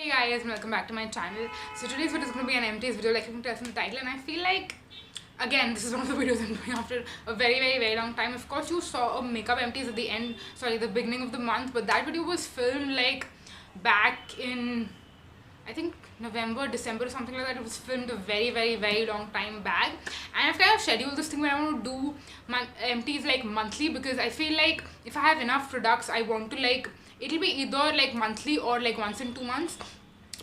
Hey guys, welcome back to my channel. So today's video is going to be an empties video, like you can tell from the title, and I feel like again this is one of the videos I'm doing after a very long time. Of course you saw a makeup empties at the end, sorry, the beginning of the month, but that video was filmed like back in I think November, December or something like that. It was filmed a very long time back, and I've kind of scheduled this thing where I want to do empties like monthly, because I feel like if I have enough products, I want to like it'll be either like monthly or like once in 2 months,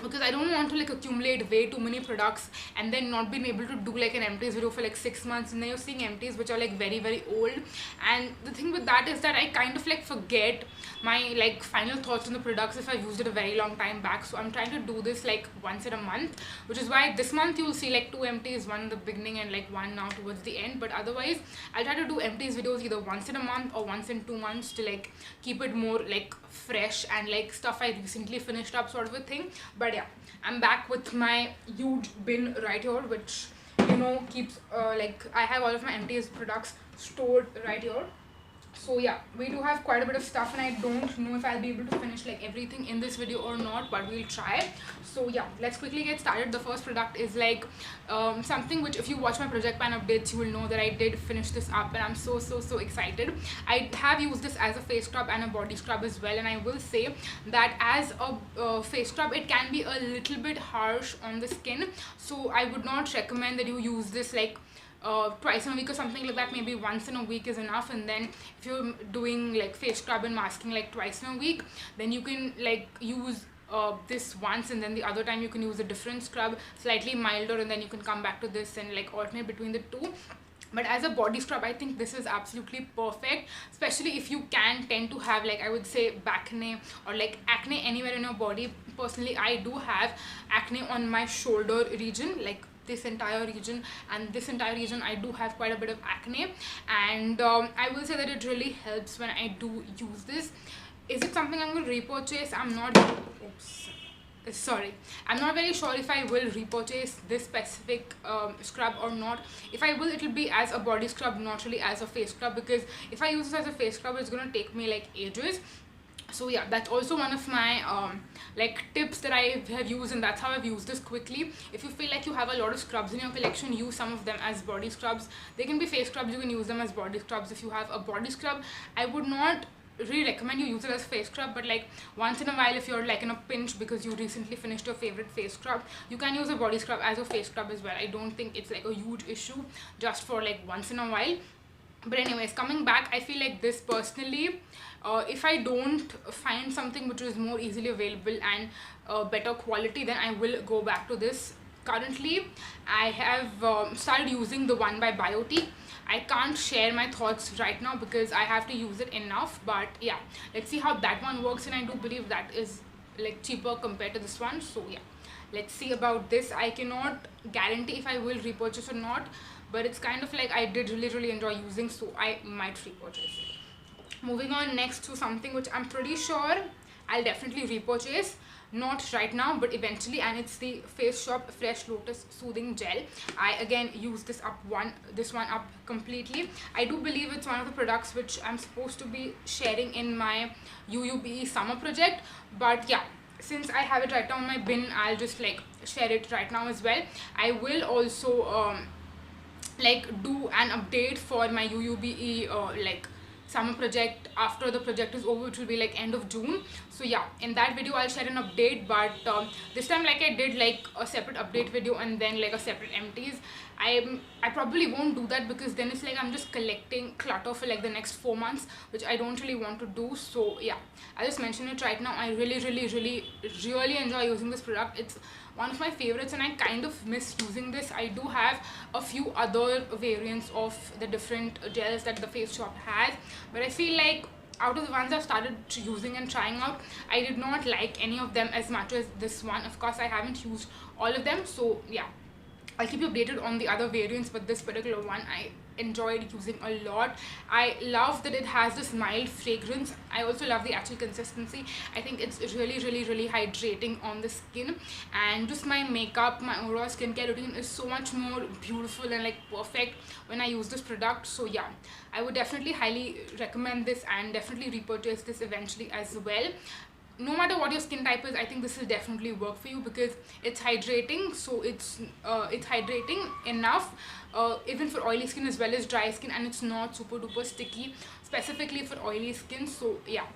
because I don't want to like accumulate way too many products and then not being able to do like an empties video for like 6 months, and then you're seeing empties which are like very old. And the thing with that is that I kind of like forget my like final thoughts on the products if I've used it a very long time back. So I'm trying to do this like once in a month, which is why this month you'll see like 2 empties, one in the beginning and like one now towards the end. But otherwise I'll try to do empties videos either once in a month or once in 2 months to like keep it more like fresh and like stuff I recently finished up sort of a thing. But yeah, I'm back with my huge bin right here, which keeps like I have all of my empties products stored right here. So yeah, we do have quite a bit of stuff, and I don't know if I'll be able to finish like everything in this video or not, but we'll try. So yeah, let's quickly get started. The first product is like something which, if you watch my project pan updates, you will know that I did finish this up, and I'm so excited. I have used this as a face scrub and a body scrub as well, and I will say that as a face scrub it can be a little bit harsh on the skin, so I would not recommend that you use this like twice in a week or something like that. Maybe once in a week is enough. And then if you're doing like face scrub and masking like twice in a week, then you can like use this once, and then the other time you can use a different scrub, slightly milder, and then you can come back to this and like alternate between the two. But as a body scrub, I think this is absolutely perfect, especially if you can tend to have like, I would say, acne or like acne anywhere in your body. Personally, I do have acne on my shoulder region, like this entire region and this entire region. I do have quite a bit of acne, and I will say that it really helps when I do use this. Is it something I'm going to repurchase? I'm not very sure if I will repurchase this specific scrub or not. If I will, it'll be as a body scrub, not really as a face scrub, because if I use this as a face scrub, it's going to take me like ages. So yeah, that's also one of my like tips that I have used, and that's how I've used this quickly. If you feel like you have a lot of scrubs in your collection, use some of them as body scrubs. They can be face scrubs, you can use them as body scrubs. If you have a body scrub, I would not really recommend you use it as face scrub, but like once in a while, if you're like in a pinch because you recently finished your favorite face scrub, you can use a body scrub as a face scrub as well. I don't think it's like a huge issue, just for like once in a while. But anyways, coming back, I feel like this personally, if I don't find something which is more easily available and better quality, then I will go back to this. Currently I have started using the one by Biotique. I can't share my thoughts right now because I have to use it enough, but yeah, let's see how that one works, and I do believe that is like cheaper compared to this one. So yeah, let's see about this. I cannot guarantee if I will repurchase or not, but it's kind of like I did really enjoy using, so I might repurchase it. Moving on next to something which I'm pretty sure I'll definitely repurchase, not right now but eventually, and it's the Face Shop Fresh Lotus Soothing Gel. I again use this one up completely. I do believe it's one of the products which I'm supposed to be sharing in my UUBE summer project, but yeah, since I have it right now on my bin, I'll just like share it right now as well. I will also like do an update for my UUBE like summer project after the project is over, which will be like end of June. So yeah, in that video I'll share an update, but this time, like I did like a separate update video and then like a separate empties. I probably won't do that, because then it's like I'm just collecting clutter for like the next 4 months, which I don't really want to do. So yeah, I'll just mention it right now. I really enjoy using this product. It's one of my favorites, and I kind of miss using this. I do have a few other variants of the different gels that the Face Shop has, but I feel like out of the ones I've started using and trying out, I did not like any of them as much as this one. Of course, I haven't used all of them, so yeah, I'll keep you updated on the other variants, but this particular one I enjoyed using a lot. I love that it has this mild fragrance. I also love the actual consistency. I think it's really hydrating on the skin, and just my makeup, my overall skincare routine is so much more beautiful and like perfect when I use this product. So yeah, I would definitely highly recommend this and definitely repurchase this eventually as well. no matter what your skin type is, I think this will definitely work for you because it's hydrating. So it's hydrating enough, even for oily skin as well as dry skin, and it's not super duper sticky specifically for oily skin. So yeah,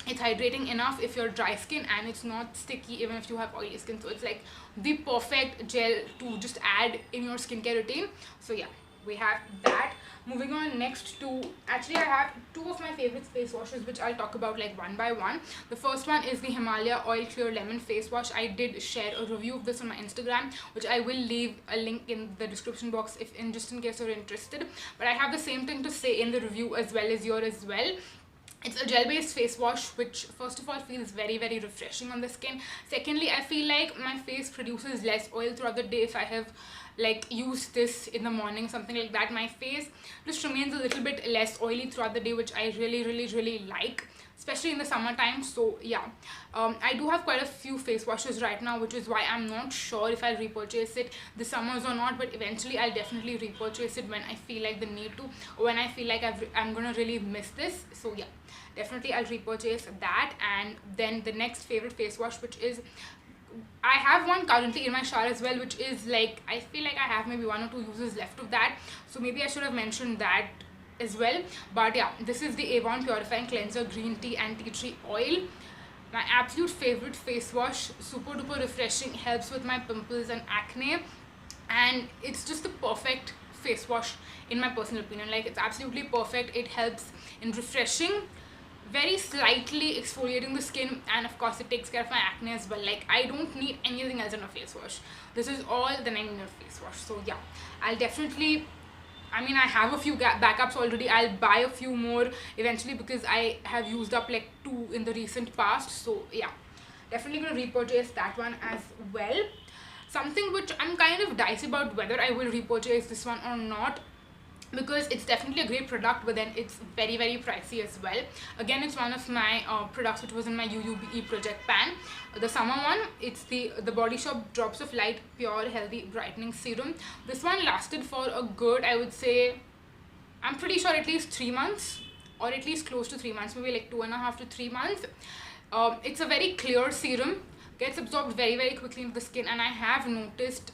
it's hydrating enough if you're dry skin, and it's not sticky even if you have oily skin. So it's like the perfect gel to just add in your skincare routine. So yeah, we have that. Moving on next to, actually I have two of my favorite face washes which I'll talk about like one by one. The first one is the Himalaya Oil Clear Lemon Face Wash. I did share a review of this on my Instagram, which I will leave a link in the description box if in just in case you're interested. But I have the same thing to say in the review as well as yours as well. It's a gel-based face wash which first of all feels very very refreshing on the skin. Secondly, I feel like my face produces less oil throughout the day if I have like used this in the morning, something like that. My face just remains a little bit less oily throughout the day, which I really like, especially in the summertime. So yeah, I do have quite a few face washes right now, which is why I'm not sure if I'll repurchase it this summers or not, but eventually I'll definitely repurchase it when I feel like the need to, or when I feel like I'm gonna really miss this. So yeah, definitely I'll repurchase that. And then the next favorite face wash, which is, I have one currently in my shower as well, which is like, I feel like I have maybe 1 or 2 uses left of that, so maybe I should have mentioned that as well. But yeah, this is the Avon Purifying Cleanser Green Tea and Tea Tree Oil. My absolute favorite face wash, super duper refreshing, helps with my pimples and acne, and it's just the perfect face wash in my personal opinion. Like, it's absolutely perfect. It helps in refreshing, very slightly exfoliating the skin, and of course it takes care of my acne as well. Like, I don't need anything else in a face wash. This is all that I need in a face wash. So yeah, I'll definitely, I mean, I have a few backups already. I'll buy a few more eventually because I have used up like 2 in the recent past. So yeah, definitely gonna repurchase that one as well. Something which I'm kind of dicey about whether I will repurchase this one or not, because it's definitely a great product, but then it's very pricey as well. Again, it's one of my products which was in my UUBE project pan, the summer one. It's the Body Shop Drops of Light Pure Healthy Brightening Serum. This one lasted for a good, I would say, I'm pretty sure at least 3 months, or at least close to 3 months, maybe like 2.5 to 3 months. It's a very clear serum, gets absorbed very quickly into the skin, and I have noticed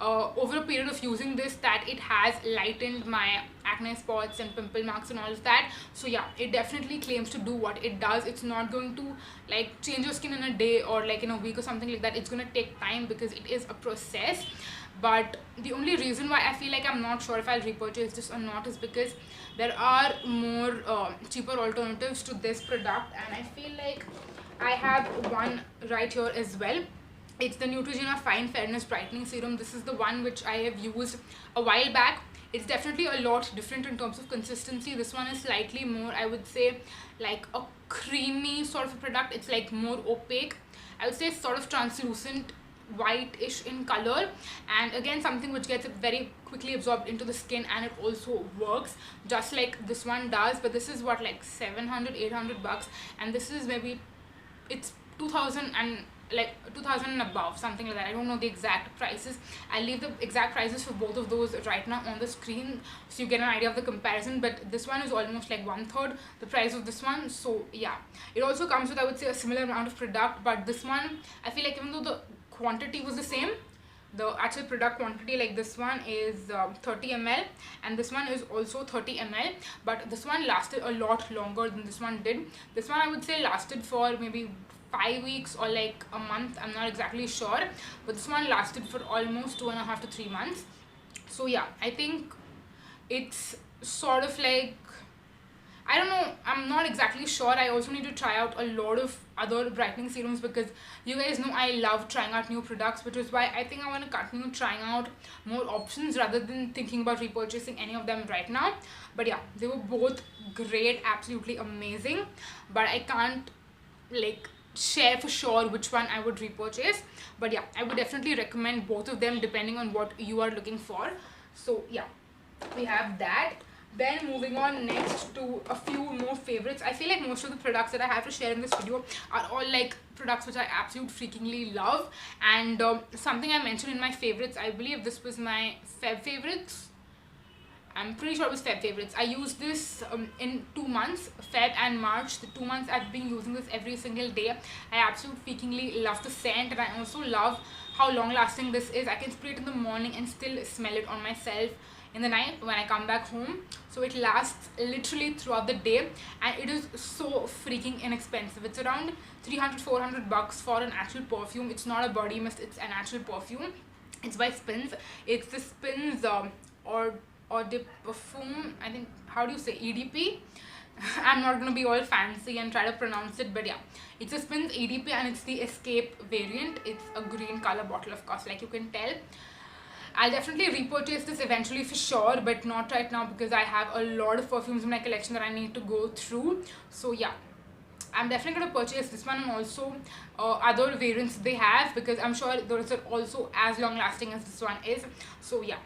over a period of using this that it has lightened my acne spots and pimple marks and all of that. So yeah, it definitely claims to do what it does. It's not going to like change your skin in a day or like in a week or something like that. It's going to take time because it is a process. But the only reason why I feel like I'm not sure if I'll repurchase this or not is because there are more cheaper alternatives to this product, and I feel like I have one right here as well. It's the Neutrogena Fine Fairness Brightening Serum. This is the one which I have used a while back. It's definitely a lot different in terms of consistency. This one is slightly more, I would say, like a creamy sort of a product. It's like more opaque. I would say sort of translucent, white-ish in color, and again something which gets very quickly absorbed into the skin, and it also works just like this one does. But this is what, like 700-800 bucks, and this is maybe, it's 2000 and like 2000 and above, something like that. I don't know the exact prices. I'll leave the exact prices for both of those right now on the screen so you get an idea of the comparison. But this one is almost like 1/3 the price of this one. So yeah, it also comes with, I would say, a similar amount of product, but this one, I feel like even though the quantity was the same, the actual product quantity, like this one is 30 ml and this one is also 30 ml, but this one lasted a lot longer than this one did. This one I would say lasted for maybe 5 weeks or like a month, I'm not exactly sure, but this one lasted for almost 2.5 to 3 months. So yeah, I think it's sort of like, I don't know, I'm not exactly sure. I also need to try out a lot of other brightening serums because you guys know I love trying out new products, which is why I think I want to continue trying out more options rather than thinking about repurchasing any of them right now. But yeah, they were both great, absolutely amazing, but I can't like share for sure which one I would repurchase. But yeah, I would definitely recommend both of them depending on what you are looking for. So yeah, we have that. Then moving on next to a few more favorites. I feel like most of the products that I have to share in this video are all like products which I absolutely freakingly love, and something I mentioned in my favorites, I believe this was my Feb favorites. I'm pretty sure it was Feb favorites. I used this in 2 months, Feb and March. The 2 months I've been using this every single day. I absolutely freakingly love the scent, and I also love how long lasting this is. I can spray it in the morning and still smell it on myself in the night when I come back home. So it lasts literally throughout the day, and it is so freaking inexpensive. It's around 300-400 bucks for an actual perfume. It's not a body mist, it's an actual perfume. It's by Spins. It's the Spins or the perfume, I think, how do you say, EDP? I'm not gonna be all fancy and try to pronounce it, but yeah, it's a Spins EDP, and it's the Escape variant. It's a green color bottle, of course, like you can tell. I'll definitely repurchase this eventually for sure, but not right now because I have a lot of perfumes in my collection that I need to go through. So yeah, I'm definitely going to purchase this one, and also other variants they have, because I'm sure those are also as long lasting as this one is. So yeah,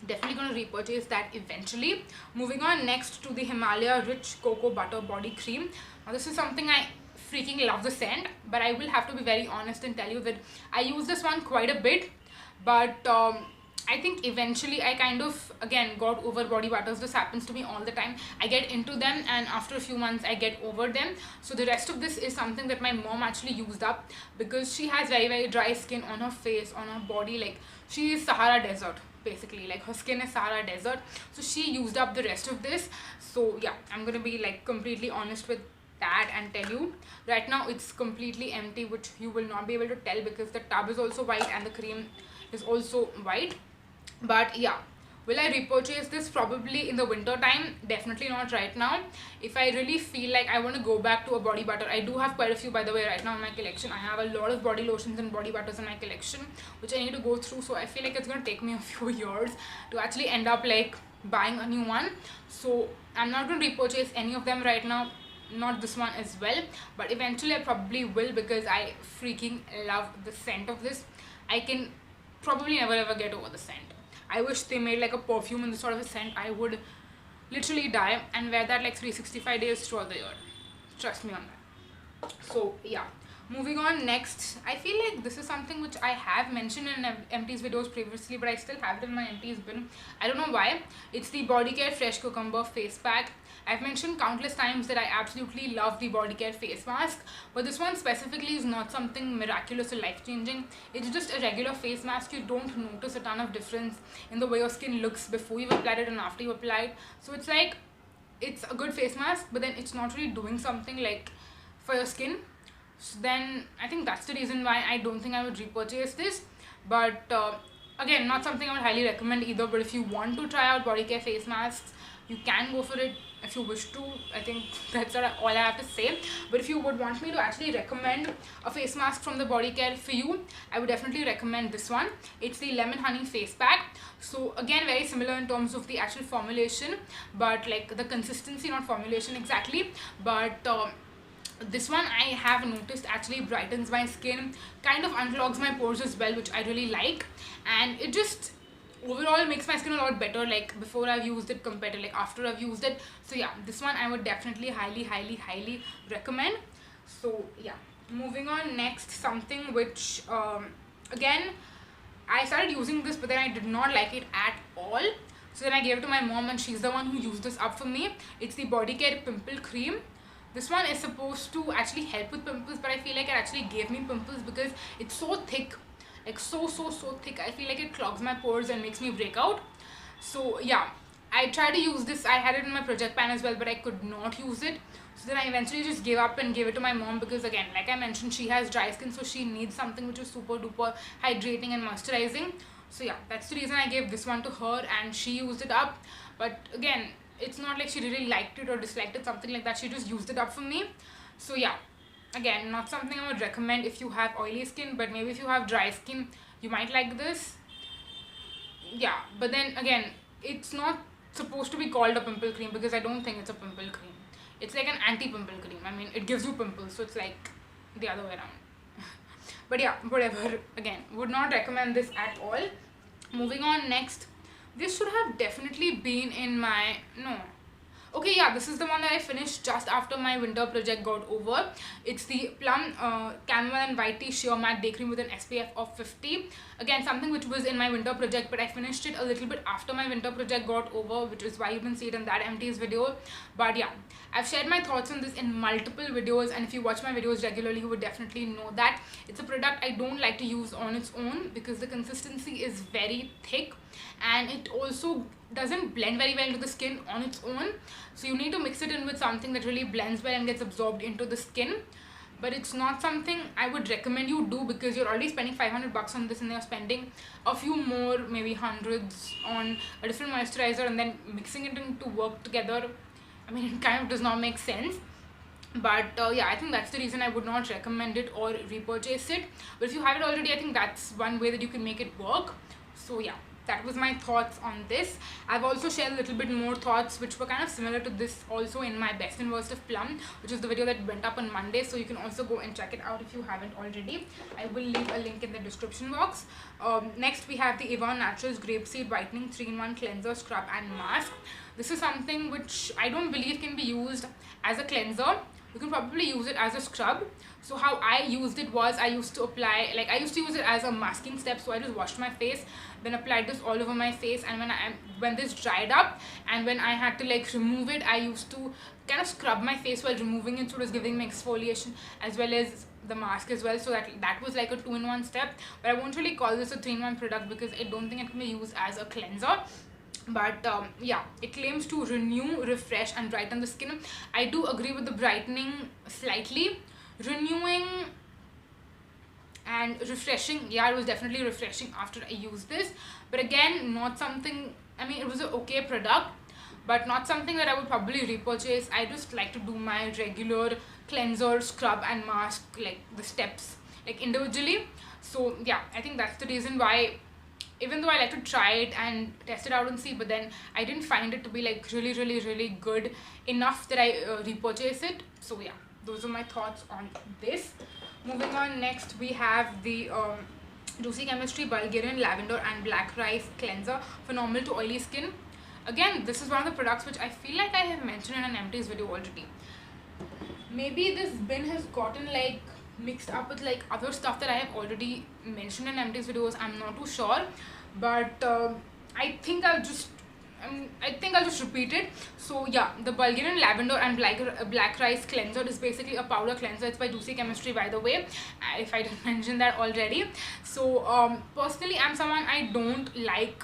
definitely going to repurchase that eventually. Moving on next to the Himalaya Rich Cocoa Butter Body Cream. Now this is something I freaking love the scent, but I will have to be very honest and tell you that I use this one quite a bit, but I think eventually I kind of again got over body butters. This happens to me all the time. I get into them, and after a few months I get over them. So the rest of this is something that my mom actually used up, because she has very dry skin on her face, on her body. Like, she is Sahara Desert basically, like her skin is Sahara Desert. So she used up the rest of this. So yeah, I'm gonna be like completely honest with that and tell you right now it's completely empty, which you will not be able to tell because the tub is also white and the cream is also white. But yeah, will I repurchase this? Probably in the winter time, definitely not right now. If I really feel like I want to go back to a body butter, I do have quite a few, by the way, right now in my collection. I have a lot of body lotions and body butters in my collection, which I need to go through. So I feel like it's going to take me a few years to actually end up like buying a new one. So I'm not going to repurchase any of them right now, not this one as well, but eventually I probably will, because I freaking love the scent of this. I can probably never ever get over the scent. I wish they made like a perfume in this sort of a scent. I would literally die and wear that like 365 days throughout the year. Trust me on that. So yeah, moving on next. I feel like this is something which I have mentioned in Empties videos previously, but I still have it in my Empties bin. I don't know why. It's the Body Care Fresh Cucumber Face Pack. I've mentioned countless times that I absolutely love the Body Care face mask, but this one specifically is not something miraculous or life-changing. It's just a regular face mask. You don't notice a ton of difference in the way your skin looks before you've applied it and after you applied. So it's like, it's a good face mask, but then it's not really doing something like for your skin. So then I think that's the reason why I don't think I would repurchase this. But again, not something I would highly recommend either. But if you want to try out Body Care face masks, you can go for it if you wish to. I think that's all I have to say. But if you would want me to actually recommend a face mask from the Body Care for you, I would definitely recommend this one. It's the Lemon Honey Face Pack. So again, very similar in terms of the actual formulation, but like the consistency, not formulation exactly. But this one I have noticed actually brightens my skin, kind of unclogs my pores as well, which I really like. And it just overall makes my skin a lot better, like before I've used it compared to like after I've used it. So yeah, this one I would definitely highly recommend. So yeah, moving on next, something which again I started using this, but then I did not like it at all. So then I gave it to my mom, and she's the one who used this up for me. It's the Body Care Pimple Cream. This one is supposed to actually help with pimples, but I feel like it actually gave me pimples because it's so thick, like so thick. I feel like it clogs my pores and makes me break out. So yeah, I tried to use this. I had it in my project pan as well, but I could not use it. So then I eventually just gave up and gave it to my mom, because again, like I mentioned, she has dry skin, so she needs something which is super duper hydrating and moisturizing. So yeah, that's the reason I gave this one to her, and she used it up. But again, it's not like she really liked it or disliked it, something like that. She just used it up for me. So yeah, again, not something I would recommend if you have oily skin, but maybe if you have dry skin, you might like this. Yeah, but then again, it's not supposed to be called a pimple cream, because I don't think it's a pimple cream. It's like an anti-pimple cream. I mean, it gives you pimples, so it's like the other way around. But yeah, whatever. Again, would not recommend this at all. Moving on next. This should have definitely been in my, no, Okay, yeah, this is the one that I finished just after my winter project got over. It's the Plum Camel and Whitey Sheer Matte Day Cream with an SPF of 50. Again, something which was in my winter project, but I finished it a little bit after my winter project got over, which is why you didn't see it in that Empties video. But yeah, I've shared my thoughts on this in multiple videos, and if you watch my videos regularly, you would definitely know that it's a product I don't like to use on its own because the consistency is very thick, and it also doesn't blend very well into the skin on its own. So you need to mix it in with something that really blends well and gets absorbed into the skin. But it's not something I would recommend you do because you're already spending 500 bucks on this, and you're spending a few more, maybe hundreds, on a different moisturizer and then mixing it in to work together. I mean, it kind of does not make sense. But yeah, I think that's the reason I would not recommend it or repurchase it. But if you have it already, I think that's one way that you can make it work. So yeah, that was my thoughts on this. I've also shared a little bit more thoughts which were kind of similar to this also in my best and worst of Plum, which is the video that went up on Monday, so you can also go and check it out if you haven't already. I will leave a link in the description box. Next we have the Avon Naturals Grapeseed Whitening 3-in-1 Cleanser, Scrub and Mask. This is something which I don't believe can be used as a cleanser. You can probably use it as a scrub. So how I used it was, I used to use it as a masking step. So I just washed my face, then applied this all over my face, and when this dried up and when I had to like remove it, I used to kind of scrub my face while removing it, so it was giving me exfoliation as well as the mask as well. So that was like a 2-in-1 step, but I won't really call this a 3-in-1 product because I don't think it can be used as a cleanser. But yeah, it claims to renew, refresh and brighten the skin. I do agree with the brightening slightly. Renewing and refreshing, yeah, it was definitely refreshing after I used this, but again, not something, I mean, it was an okay product, but not something that I would probably repurchase. I just like to do my regular cleanser, scrub and mask, like the steps, like individually. So yeah, I think that's the reason why, even though I like to try it and test it out and see, but then I didn't find it to be like really good enough that I repurchase it. So yeah, those are my thoughts on this. Moving on, next we have the Juicy Chemistry Bulgarian Lavender and Black Rice Cleanser for normal to oily skin. Again, this is one of the products which I feel like I have mentioned in an Empties video already. Maybe this bin has gotten like mixed up with like other stuff that I have already mentioned in Empties videos. I'm not too sure, but I think I'll just repeat it. So yeah, the Bulgarian Lavender and Black Rice Cleanser is basically a powder cleanser. It's by Juicy Chemistry, by the way, if I didn't mention that already. So personally, I'm someone, I don't like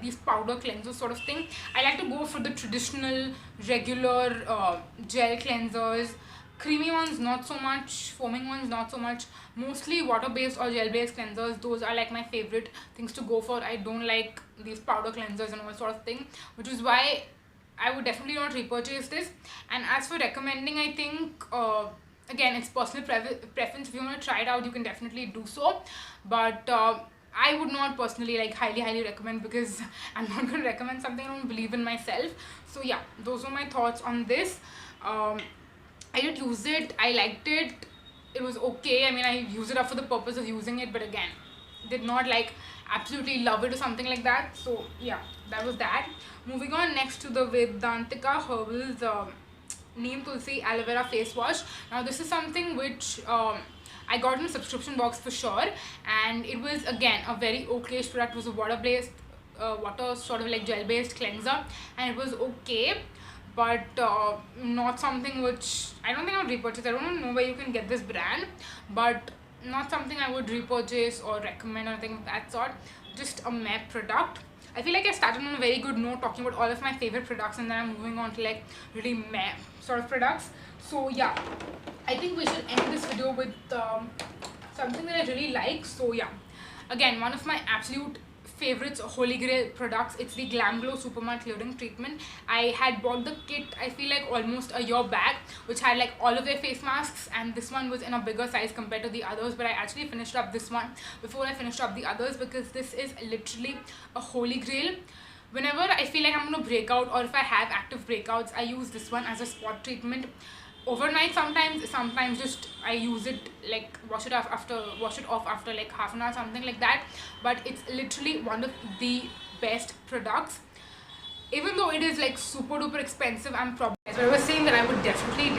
these powder cleansers sort of thing. I like to go for the traditional regular gel cleansers. Creamy ones not so much, foaming ones not so much, mostly water based or gel based cleansers. Those are like my favorite things to go for. I don't like these powder cleansers and all sort of thing, which is why I would definitely not repurchase this. And as for recommending, I think again, it's personal preference. If you want to try it out, you can definitely do so, but I would not personally like highly recommend, because I'm not going to recommend something I don't believe in myself. So yeah, those were my thoughts on this. I did use it, I liked it, it was okay. I mean, I used it up for the purpose of using it, but again, did not like absolutely love it or something like that. So yeah, that was that. Moving on next to the Vedantika Herbals Neem Tulsi Aloe Vera Face Wash. Now this is something which I got in a subscription box for sure, and it was again a very okay product. It was a water sort of like gel based cleanser, and it was okay, but not something which I don't think I would repurchase. I don't know where you can get this brand, but not something I would repurchase or recommend or anything of that sort. Just a meh product. I feel like I started on a very good note talking about all of my favorite products, and then I'm moving on to like really meh sort of products. So yeah, I think we should end this video with something that I really like. So yeah, again, one of my absolute favorites, Holy Grail products. It's the Glam Glow Super Matte Clearing Treatment. I had bought the kit, I feel like almost a year back, which had like all of their face masks, and this one was in a bigger size compared to the others, but I actually finished up this one before I finished up the others, because this is literally a Holy Grail. Whenever I feel like I'm going to break out, or if I have active breakouts, I use this one as a spot treatment overnight. Sometimes just I use it, like wash it off after like half an hour, something like that. But it's literally one of the best products. even though it is like super duper expensive, I'm probably, so I was saying that I would definitely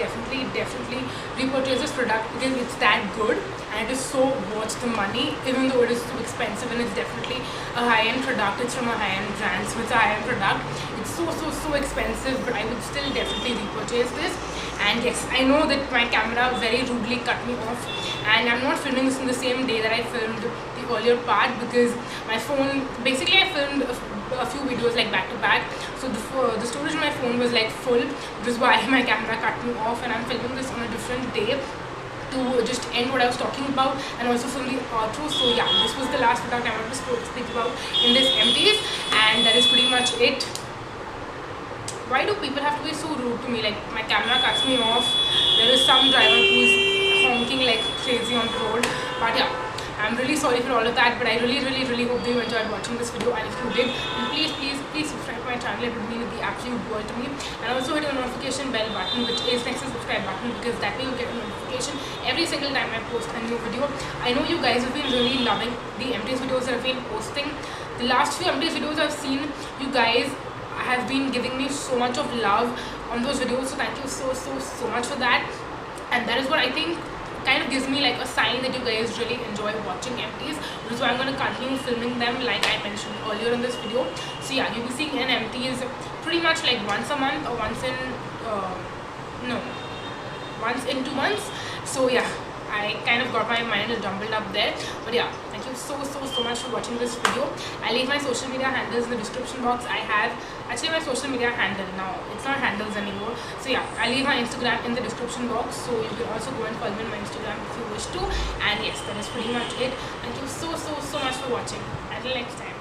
repurchase this product because it's that good and it is so worth the money, even though it is too expensive, and it's definitely a high-end product. It's from a high-end brand, so it's a high-end product. It's so expensive, but I would still definitely repurchase this. And yes, I know that my camera very rudely cut me off, and I'm not filming this in the same day that I filmed the earlier part because my phone, basically I filmed a few videos like back to back, so the storage on my phone was like full. This is why my camera cut me off, and I'm filming this on a different day to just end what I was talking about and also film the outro. So yeah, this was the last product I wanted to speak about in this Empties, and that is pretty much it. Why do people have to be so rude to me? Like, my camera cuts me off, there is some driver who's honking like crazy on the road, but yeah, I'm really sorry for all of that, but I really hope that you enjoyed watching this video, and if you did, then please subscribe to my channel. It would mean the absolute world to me. And also hit the notification bell button, which is next to the subscribe button, because that way you get a notification every single time I post a new video. I know you guys have been really loving the Empties videos that I've been posting. The last few Empties videos I've seen, you guys have been giving me so much of love on those videos, so thank you so much for that. And that is what I think kind of gives me like a sign that you guys really enjoy watching Empties, which is why I'm going to continue filming them like I mentioned earlier in this video. So yeah, you'll be seeing an Empties pretty much like once a month or once in 2 months. So yeah, I kind of got my mind jumbled up there, but yeah, thank you so much for watching this video. I'll leave my social media handles in the description box. I have actually my social media handle now, it's not handles anymore. So yeah, I'll leave my Instagram in the description box, so you can also go and follow me on my Instagram if you wish to. And yes, that is pretty much it. Thank you so much for watching. Until next time.